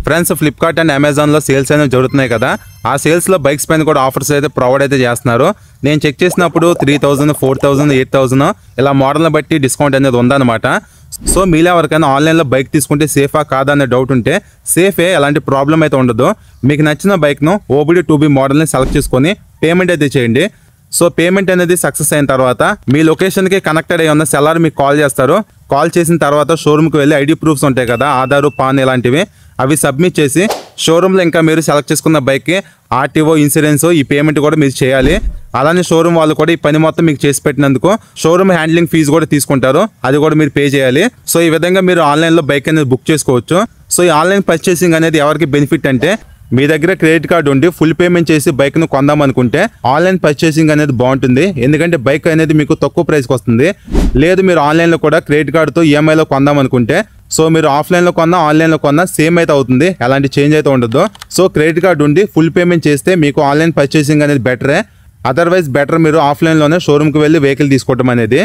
Friends, Flipkart and అమెజాన్లో sales అనేవి జరుగుతున్నాయి కదా. ఆ సేల్స్లో బైక్స్ పైన కూడా ఆఫర్స్ అయితే ప్రొవైడ్ అయితే చేస్తున్నారు. నేను చెక్ చేసినప్పుడు 3000, 4000, 8000 ఇలా మోడల్ని బట్టి డిస్కౌంట్ అనేది ఉందన్నమాట. సో మీలో ఎవరికైనా ఆన్లైన్లో బైక్ తీసుకుంటే సేఫా కాదా అనే డౌట్ ఉంటే సేఫే, ఎలాంటి ప్రాబ్లం అయితే ఉండదు. మీకు నచ్చిన బైక్ను OBD 2B మోడల్ని సెలెక్ట్ చేసుకొని పేమెంట్ అయితే చేయండి. సో పేమెంట్ అనేది సక్సెస్ అయిన తర్వాత మీ లొకేషన్కి కనెక్టెడ్ అయ్యి ఉన్న సెల్లర్ మీకు కాల్ చేస్తారు. కాల్ చేసిన తర్వాత షోరూమ్కి వెళ్ళి ఐడి ప్రూఫ్స్ ఉంటాయి కదా, ఆధారు, పాన్ ఇలాంటివి, అవి సబ్మిట్ చేసి షోరూంలో ఇంకా మీరు సెలెక్ట్ చేసుకున్న బైక్కి RTO, ఇన్సూరెన్స్, ఈ పేమెంట్ కూడా మీరు చేయాలి. అలానే షోరూమ్ వాళ్ళు కూడా ఈ పని మొత్తం మీకు చేసి పెట్టినందుకు షోరూమ్ హ్యాండ్లింగ్ ఫీజు కూడా తీసుకుంటారు, అది కూడా మీరు పే చేయాలి. సో ఈ విధంగా మీరు ఆన్లైన్లో బైక్ అనేది బుక్ చేసుకోవచ్చు. సో ఈ ఆన్లైన్ పర్చేసింగ్ అనేది ఎవరికి బెనిఫిట్ అంటే, మీ దగ్గర క్రెడిట్ కార్డు ఉండి ఫుల్ పేమెంట్ చేసి బైక్ను కొందాం అనుకుంటే ఆన్లైన్ పర్చేసింగ్ అనేది బాగుంటుంది. ఎందుకంటే బైక్ అనేది మీకు తక్కువ ప్రైస్కి వస్తుంది. లేదు మీరు ఆన్లైన్లో కూడా క్రెడిట్ కార్డుతో EMIలో కొందాం అనుకుంటే, సో మీరు ఆఫ్లైన్లో కొన్నా ఆన్లైన్లో కొన్నా సేమ్ అయితే అవుతుంది, ఎలాంటి చేంజ్ అయితే ఉండదు. సో క్రెడిట్ కార్డు ఉండి ఫుల్ పేమెంట్ చేస్తే మీకు ఆన్లైన్ పర్చేసింగ్ అనేది బెటరే. అదర్వైజ్ బెటర్ మీరు ఆఫ్లైన్లోనే షోరూమ్కి వెళ్ళి వెహికల్ తీసుకోవడం అనేది.